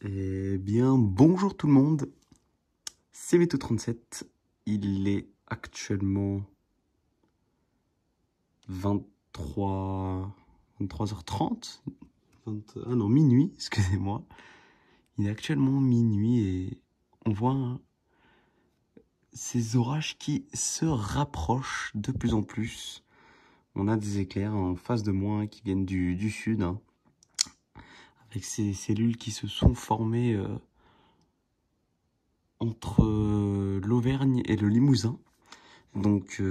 Eh bien, bonjour tout le monde, c'est Veto37, il est actuellement 23h30, ah non, minuit, excusez-moi. Il est actuellement minuit et on voit ces orages qui se rapprochent de plus en plus. On a des éclairs en face de moi qui viennent du sud, avec ces cellules qui se sont formées entre l'Auvergne et le Limousin. Donc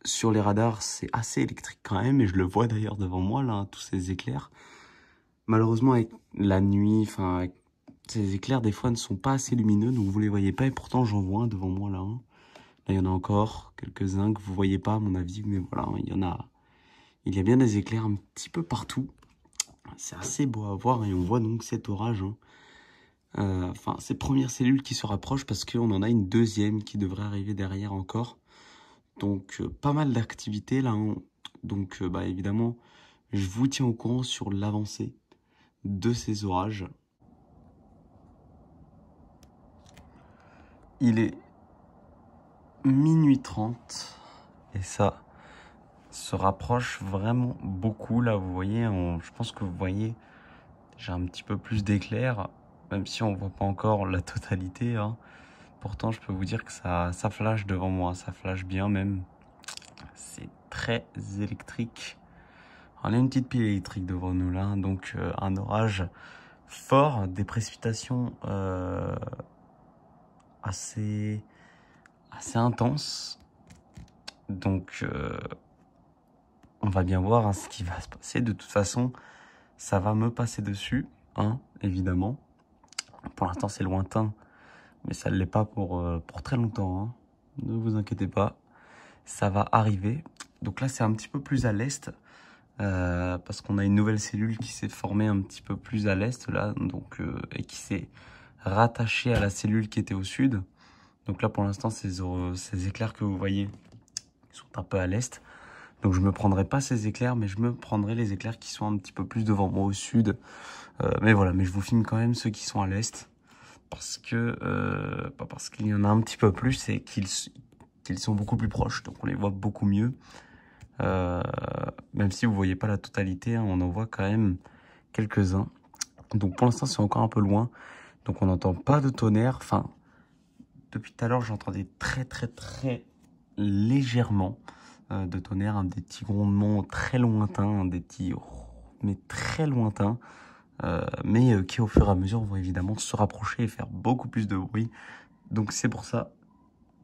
sur les radars, c'est assez électrique quand même, et je le vois d'ailleurs devant moi là, tous ces éclairs. Malheureusement avec la nuit, ces éclairs des fois ne sont pas assez lumineux, donc vous les voyez pas, et pourtant j'en vois un devant moi là. Là il y en a encore quelques-uns que vous voyez pas à mon avis, mais voilà, il y a bien des éclairs un petit peu partout. C'est assez beau à voir et on voit donc cet orage. Ces premières cellules qui se rapprochent parce qu'on en a une deuxième qui devrait arriver derrière encore. Donc pas mal d'activités là. Donc évidemment, je vous tiens au courant sur l'avancée de ces orages. Il est minuit 30 et ça se rapproche vraiment beaucoup là. Vous voyez, je pense que vous voyez, j'ai un petit peu plus d'éclairs, même si on voit pas encore la totalité. Pourtant, je peux vous dire que ça flash devant moi, ça flash bien même. C'est très électrique. On a une petite pile électrique devant nous là, donc un orage fort, des précipitations assez intenses. Donc on va bien voir ce qui va se passer. De toute façon, ça va me passer dessus, évidemment. Pour l'instant, c'est lointain, mais ça ne l'est pas pour très longtemps. Ne vous inquiétez pas, ça va arriver. Donc là, c'est un petit peu plus à l'est. Parce qu'on a une nouvelle cellule qui s'est formée un petit peu plus à l'est là, donc et qui s'est rattachée à la cellule qui était au sud. Donc là pour l'instant ces éclairs que vous voyez sont un peu à l'est. Donc je me prendrai pas ces éclairs, mais je me prendrai les éclairs qui sont un petit peu plus devant moi au sud. Mais voilà, mais je vous filme quand même ceux qui sont à l'est parce que pas parce qu'il y en a un petit peu plus, c'est qu'ils sont beaucoup plus proches, donc on les voit beaucoup mieux. Même si vous voyez pas la totalité, on en voit quand même quelques-uns. Donc pour l'instant c'est encore un peu loin, donc on n'entend pas de tonnerre. Enfin, depuis tout à l'heure j'entendais très légèrement de tonnerre, des petits grondements très lointains, des petits mais très lointains, mais qui au fur et à mesure vont évidemment se rapprocher et faire beaucoup plus de bruit. Donc c'est pour ça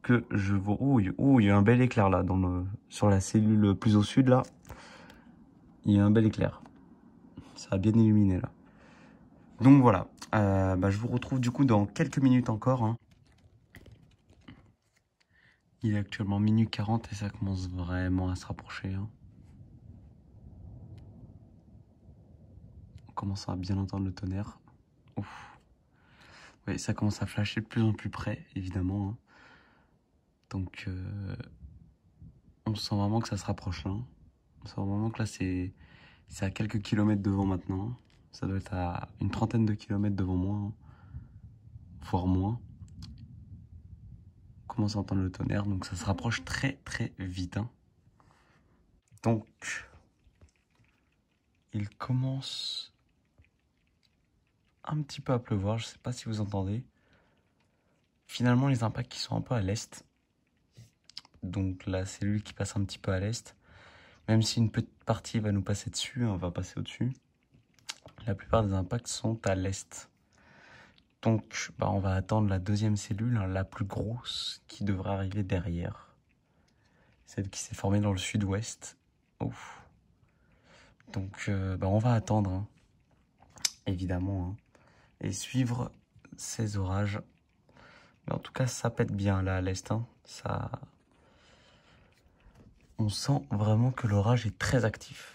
que je vois... Oh, il y a un bel éclair là, sur la cellule plus au sud là. Il y a un bel éclair. Ça a bien illuminé là. Donc voilà, je vous retrouve du coup dans quelques minutes encore. Il est actuellement minuit 40 et ça commence vraiment à se rapprocher. On commence à bien entendre le tonnerre. Ouf. Oui, ça commence à flasher de plus en plus près, évidemment. Donc on sent vraiment que ça se rapproche là. On sent vraiment que là c'est à quelques kilomètres devant maintenant. Ça doit être à une trentaine de kilomètres devant moi, voire moins. On commence à entendre le tonnerre, donc ça se rapproche très vite. Donc, il commence un petit peu à pleuvoir, je ne sais pas si vous entendez. Finalement, les impacts qui sont un peu à l'est. Donc la cellule qui passe un petit peu à l'est. Même si une petite partie va nous passer dessus, on va passer au-dessus. La plupart des impacts sont à l'est. Donc, on va attendre la deuxième cellule, la plus grosse, qui devrait arriver derrière. Celle qui s'est formée dans le sud-ouest. Ouf. Donc, on va attendre, évidemment, et suivre ces orages. Mais en tout cas, ça pète bien là à l'est. Ça... On sent vraiment que l'orage est très actif.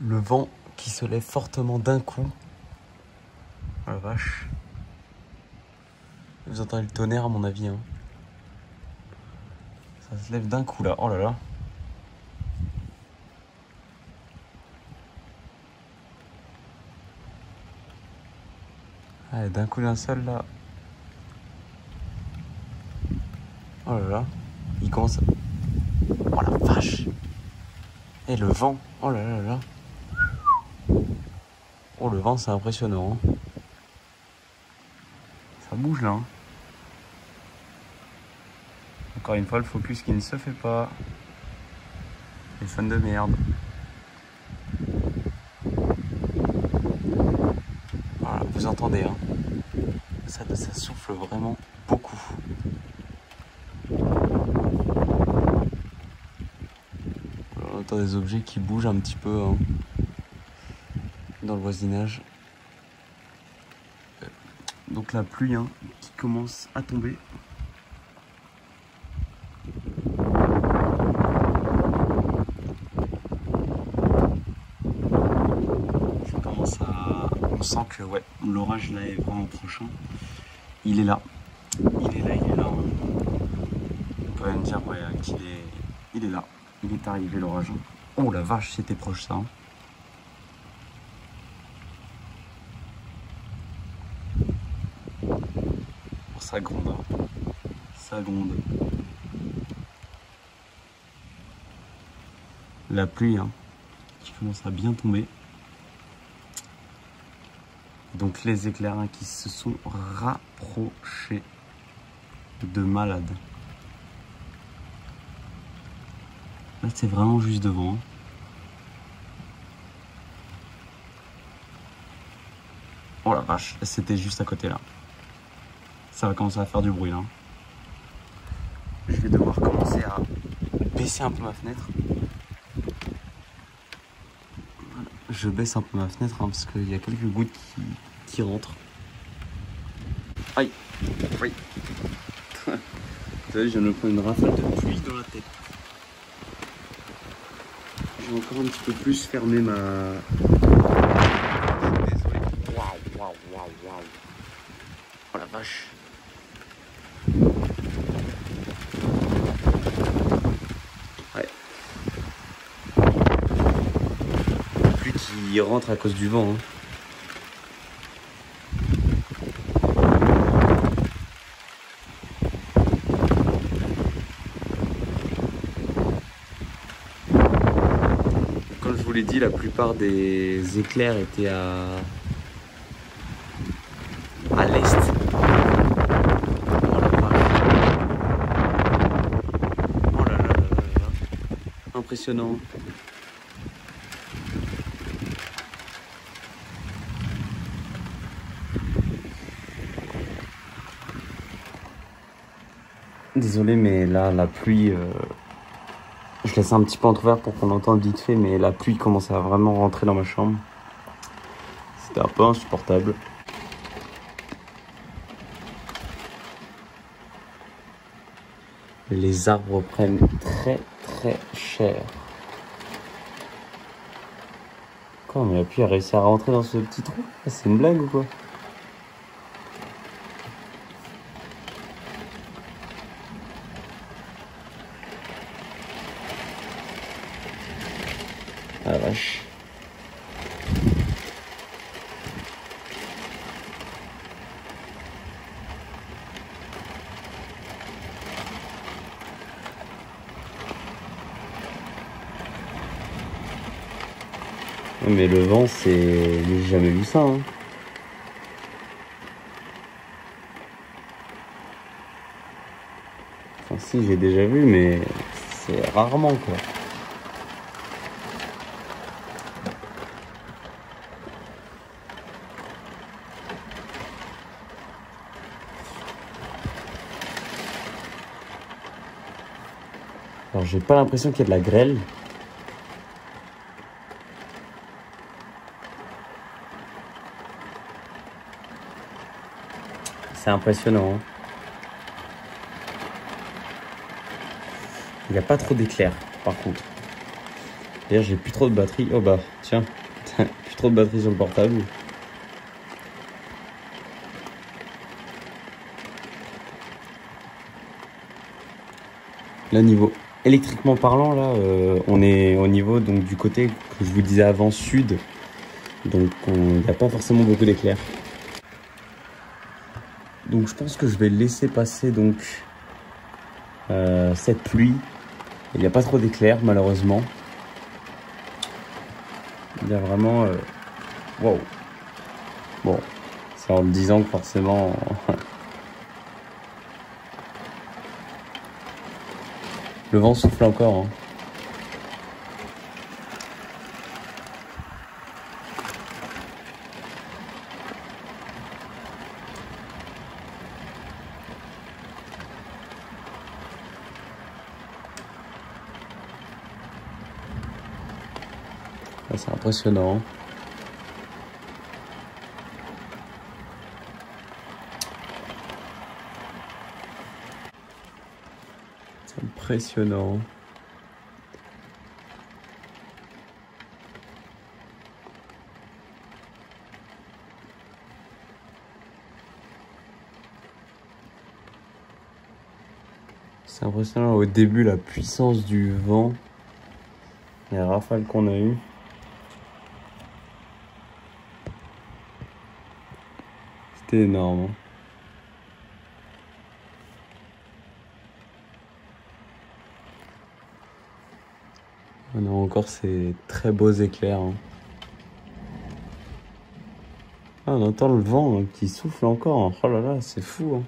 Le vent qui se lève fortement d'un coup. Oh la vache. Vous entendez le tonnerre à mon avis. Ça se lève d'un coup là. Oh là là. Allez, d'un coup d'un seul là. Oh là là. Il commence à... Oh la vache. Et le vent. Oh là là là. Oh, le vent, c'est impressionnant. Hein. Ça bouge là. Hein. Encore une fois, le focus qui ne se fait pas. Les fans de merde. Voilà, vous entendez. Hein. Ça souffle vraiment beaucoup. On entend des objets qui bougent un petit peu hein, dans le voisinage. Donc la pluie hein, qui commence à tomber. Ça commence à... On sent que ouais, l'orage là est vraiment prochain. Il est là. Il est là, il est là. On peut même dire ouais, qu'il est... Il est là. Il est arrivé l'orage. Oh la vache, c'était proche ça. Hein. Oh, ça gronde. Hein. Ça gronde. La pluie hein, qui commence à bien tomber. Donc les éclairs hein, qui se sont rapprochés de malade. Là c'est vraiment juste devant. Hein. Oh la vache, c'était juste à côté là. Ça va commencer à faire du bruit là. Je vais devoir commencer à baisser un peu ma fenêtre. Voilà. Je baisse un peu ma fenêtre hein, parce qu'il y a quelques gouttes qui rentrent. Aïe. Oui. Vous savez, je viens de me prendre une rafale de pluie dans la tête. Je vais encore un petit peu plus fermer ma... Désolé. Waouh. Oh la vache. Ouais. La pluie qui rentre à cause du vent. Hein. Comme je vous l'ai dit, la plupart des éclairs étaient à l'est. Oh là là. Impressionnant. Désolé, mais là, la pluie... Je laisse un petit peu entrouvert pour qu'on entende vite fait, mais la pluie commence à vraiment rentrer dans ma chambre. C'était un peu insupportable. Les arbres prennent très cher. Quoi, mais la pluie a réussi à rentrer dans ce petit trou? C'est une blague ou quoi? Ah la vache. Mais le vent, c'est... J'ai jamais vu ça. Hein. Enfin si, j'ai déjà vu, mais c'est rarement quoi. Alors j'ai pas l'impression qu'il y a de la grêle. C'est impressionnant. Hein. Il n'y a pas trop d'éclairs par contre. D'ailleurs j'ai plus trop de batterie. Oh bah tiens, plus trop de batterie sur le portable. Là niveau électriquement parlant là, on est au niveau donc du côté que je vous disais avant sud. Donc il n'y a pas forcément beaucoup d'éclairs. Donc je pense que je vais laisser passer donc cette pluie. Il n'y a pas trop d'éclairs malheureusement. Il y a vraiment... wow. Bon, c'est en le disant que forcément... Le vent souffle encore. Hein. C'est impressionnant. C'est impressionnant. C'est impressionnant au début la puissance du vent. Les rafales qu'on a eues. C'était énorme. Hein. On a encore ces très beaux éclairs. Hein. Ah, on entend le vent hein, qui souffle encore. Hein. Oh là là, c'est fou. Hein.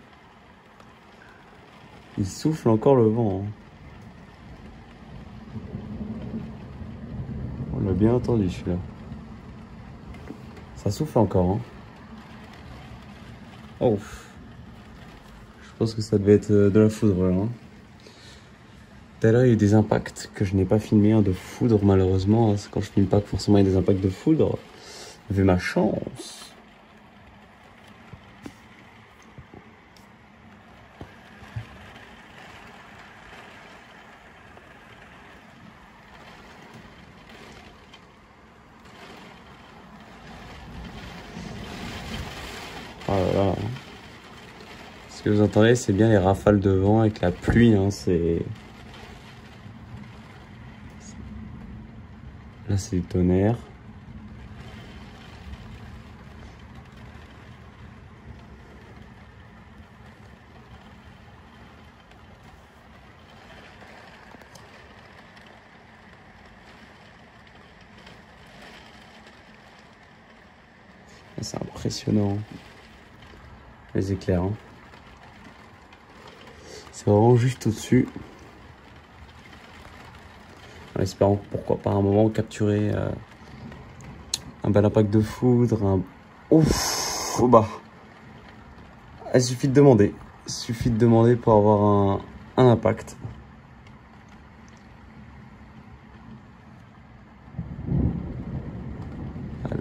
Il souffle encore le vent. Hein. On l'a bien entendu celui-là. Ça souffle encore. Hein. Oh. Je pense que ça devait être de la foudre là. Hein. Tout à l'heure, il y a eu des impacts que je n'ai pas filmé hein, de foudre malheureusement. C'est quand je filme pas que forcément il y a des impacts de foudre. Vu ma chance. Oh là là. Ce que vous entendez, c'est bien les rafales de vent avec la pluie. Hein, là, c'est du tonnerre. C'est impressionnant. Les éclairs. Hein. C'est vraiment juste au-dessus. En espérant pourquoi pas à un moment capturer un bel impact de foudre. Ouf, oh bah. Il suffit de demander. Il suffit de demander pour avoir un impact.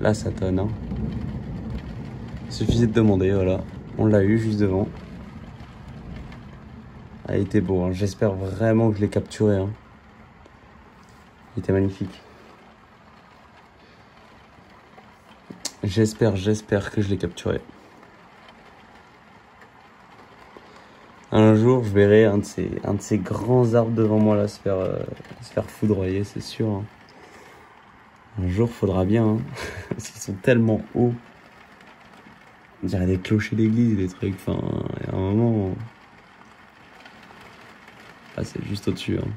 Là, ça tonne. Hein. Il suffisait de demander, voilà. On l'a eu juste devant. Ah, il était beau. Hein. J'espère vraiment que je l'ai capturé. Hein. Il était magnifique. J'espère que je l'ai capturé. Un jour, je verrai un de ces grands arbres devant moi là se faire foudroyer, c'est sûr. Hein. Un jour, faudra bien. Hein. Parce qu'ils sont tellement hauts. On dirait des clochers d'église, des trucs. Enfin, il y a un moment. Ah, c'est juste au-dessus. Hein.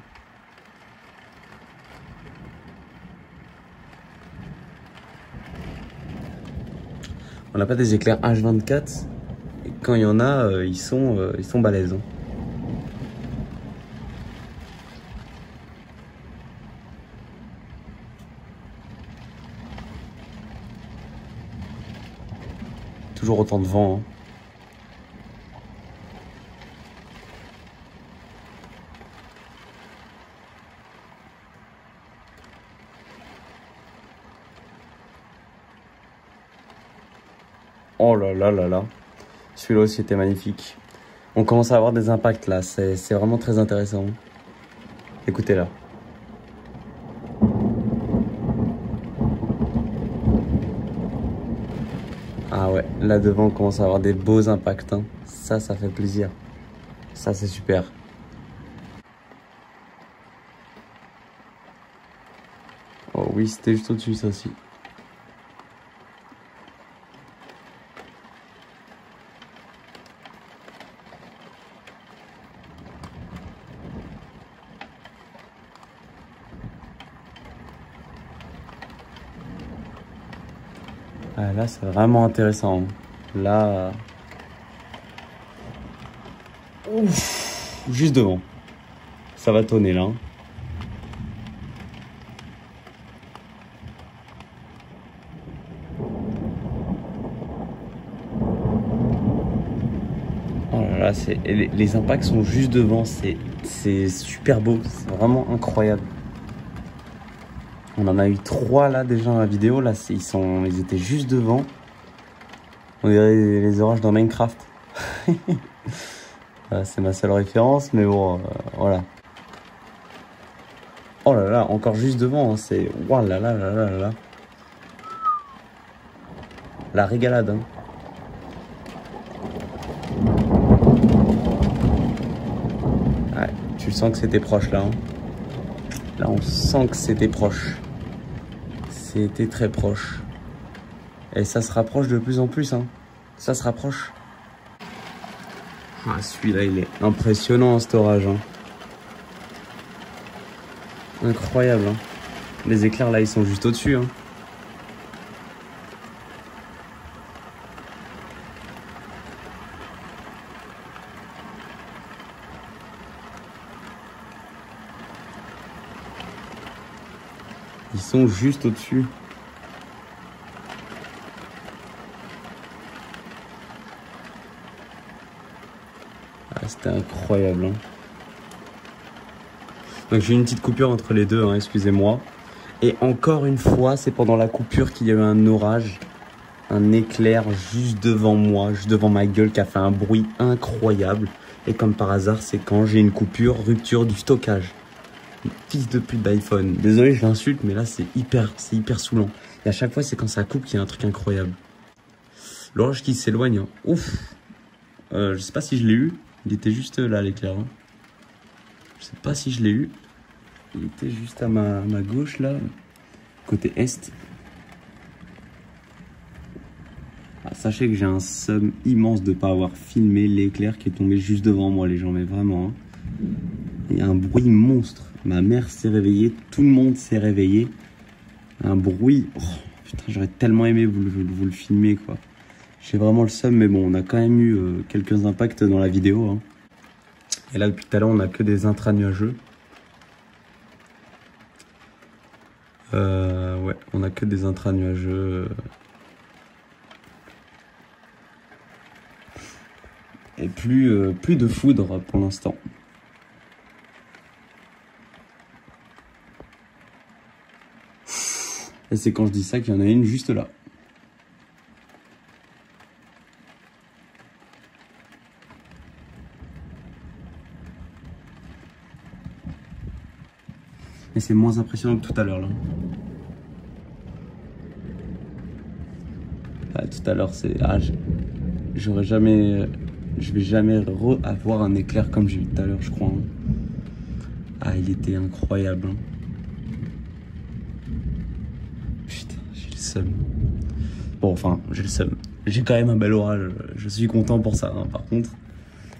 On n'a pas des éclairs H24. Et quand il y en a, ils sont balèzes. Hein. Toujours autant de vent. Hein. Oh là là là là. Celui-là aussi était magnifique. On commence à avoir des impacts là. C'est vraiment très intéressant. Écoutez là. Ah ouais, là devant on commence à avoir des beaux impacts. Hein. Ça fait plaisir. Ça c'est super. Oh oui, c'était juste au-dessus ça aussi. Ah, là, c'est vraiment intéressant. Là... Ouf, juste devant. Ça va tonner, là. Hein. Oh là là, les impacts sont juste devant. C'est super beau. C'est vraiment incroyable. On en a eu 3 là déjà dans la vidéo. Là, ils étaient juste devant. On dirait les orages dans Minecraft. C'est ma seule référence, mais bon, voilà. Oh là là, encore juste devant. Hein, c'est... Oh là là là là là. La régalade. Hein. Ouais, tu sens que c'était proche là. Hein. Là, on sent que c'était proche. C'était très proche. Et ça se rapproche de plus en plus. Hein. Ça se rapproche. Ah, celui-là, il est impressionnant, cet orage. Hein. Incroyable. Hein. Les éclairs, là, ils sont juste au-dessus. Hein. Ils sont juste au-dessus. Ah, c'était incroyable. Hein. Donc j'ai eu une petite coupure entre les deux, hein, excusez-moi. Et encore une fois, c'est pendant la coupure qu'il y a eu un orage. Un éclair juste devant moi, juste devant ma gueule, qui a fait un bruit incroyable. Et comme par hasard, c'est quand j'ai une coupure, rupture du stockage. Fils de pute d'iPhone. Désolé, je l'insulte, mais là, c'est hyper saoulant. Et à chaque fois, c'est quand ça coupe qu'il y a un truc incroyable. L'orage qui s'éloigne. Hein. Ouf. Je sais pas si je l'ai eu. Il était juste là, l'éclair. Hein. Je sais pas si je l'ai eu. Il était juste à ma gauche, là. Côté est. Ah, sachez que j'ai un seum immense de ne pas avoir filmé l'éclair qui est tombé juste devant moi, les gens. Mais vraiment. Hein. Il y a un bruit monstre. Ma mère s'est réveillée. Tout le monde s'est réveillé. Un bruit. Oh, putain, j'aurais tellement aimé vous le filmer, quoi. J'ai vraiment le seum, mais bon, on a quand même eu quelques impacts dans la vidéo. Hein. Et là, depuis tout à l'heure, on n'a que des intra-nuageux. Ouais, on a que des intra-nuageux. Et plus de foudre pour l'instant. Et c'est quand je dis ça qu'il y en a une juste là. Et c'est moins impressionnant que tout à l'heure là. Ah, tout à l'heure c'est... Ah, j'aurais jamais... Je vais jamais avoir un éclair comme j'ai eu tout à l'heure, je crois. Hein. Ah, il était incroyable. Hein. Putain, j'ai le seum. Bon, enfin, j'ai le seum. J'ai quand même un bel orage. Je suis content pour ça, hein, par contre.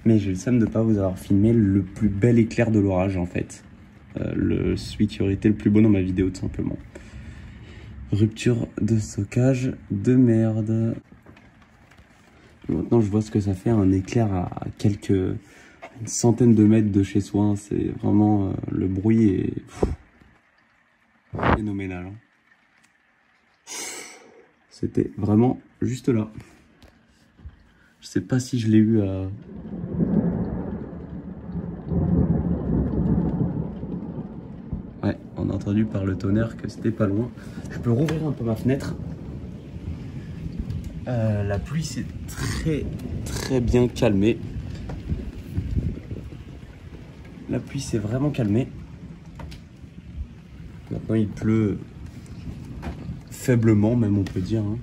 Mais j'ai le seum de ne pas vous avoir filmé le plus bel éclair de l'orage, en fait. Celui qui aurait été le plus beau dans ma vidéo, tout simplement. Rupture de stockage de merde. Maintenant, je vois ce que ça fait un éclair à une centaine de mètres de chez soi. Hein. C'est vraiment... le bruit est phénoménal. Hein. C'était vraiment juste là. Je sais pas si je l'ai eu à... Ouais, on a entendu par le tonnerre que c'était pas loin. Je peux rouvrir un peu ma fenêtre. La pluie s'est très bien calmée. La pluie s'est vraiment calmée. Maintenant il pleut faiblement, même on peut dire. Hein.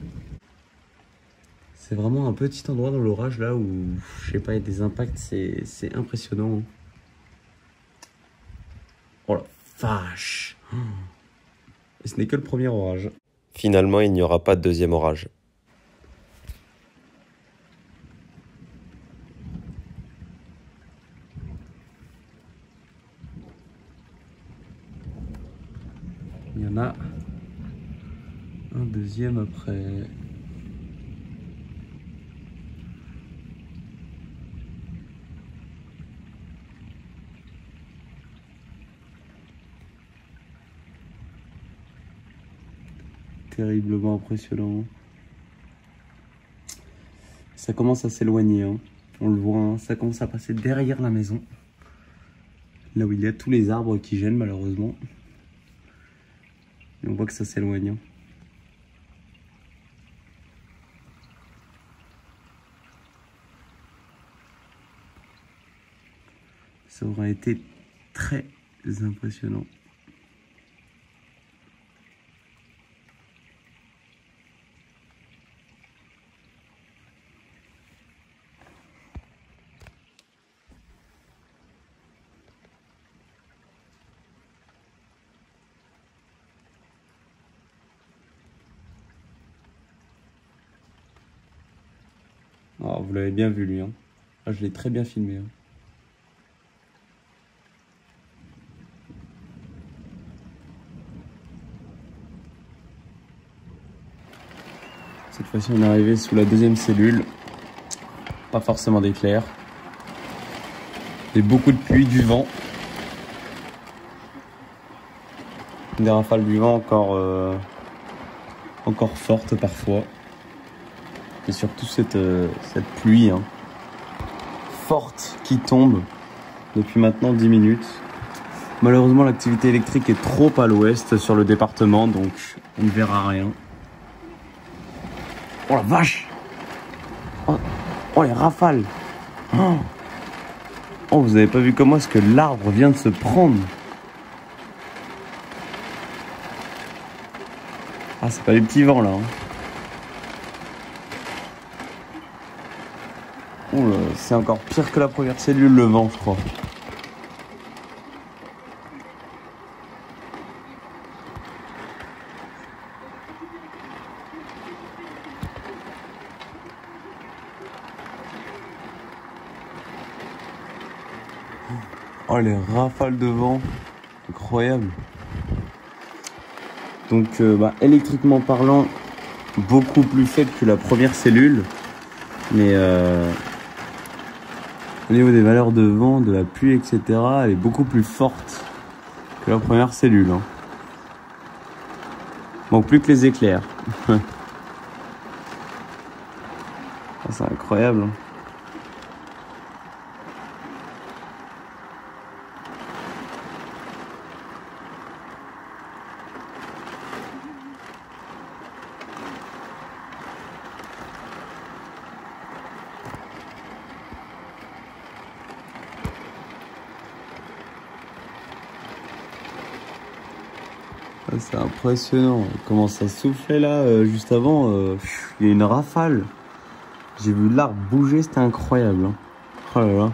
C'est vraiment un petit endroit dans l'orage là où, je sais pas, il y a des impacts, c'est impressionnant. Hein. Oh la vache! Et ce n'est que le premier orage. Finalement, il n'y aura pas de deuxième orage. Il y en a un deuxième après. terriblement impressionnant. Ça commence à s'éloigner, hein. On le voit, hein. Ça commence à passer derrière la maison. Là où il y a tous les arbres qui gênent malheureusement. Et on voit que ça s'éloigne. Ça aurait été très impressionnant. Ah, vous l'avez bien vu lui, hein. Ah, je l'ai très bien filmé, hein. Cette fois-ci on est arrivé sous la deuxième cellule. Pas forcément d'éclair. Et beaucoup de pluie, du vent. Des rafales du vent encore fortes parfois. Et surtout cette pluie, hein, forte qui tombe depuis maintenant 10 minutes. Malheureusement l'activité électrique est trop à l'ouest sur le département, donc on ne verra rien. Oh la vache! Oh les rafales! Oh, vous avez pas vu comment est-ce que l'arbre vient de se prendre? Ah, c'est pas les petits vents là, hein. Oh là, c'est encore pire que la première cellule, le vent, je crois. Oh, les rafales de vent, incroyable. Donc, électriquement parlant, beaucoup plus faible que la première cellule. Mais au niveau des valeurs de vent, de la pluie, etc., elle est beaucoup plus forte que la première cellule, hein. Bon, plus que les éclairs. C'est incroyable, hein. C'est impressionnant. Comment ça soufflait là, juste avant. Il y a une rafale. J'ai vu l'arbre bouger, c'était incroyable, hein. Oh là là.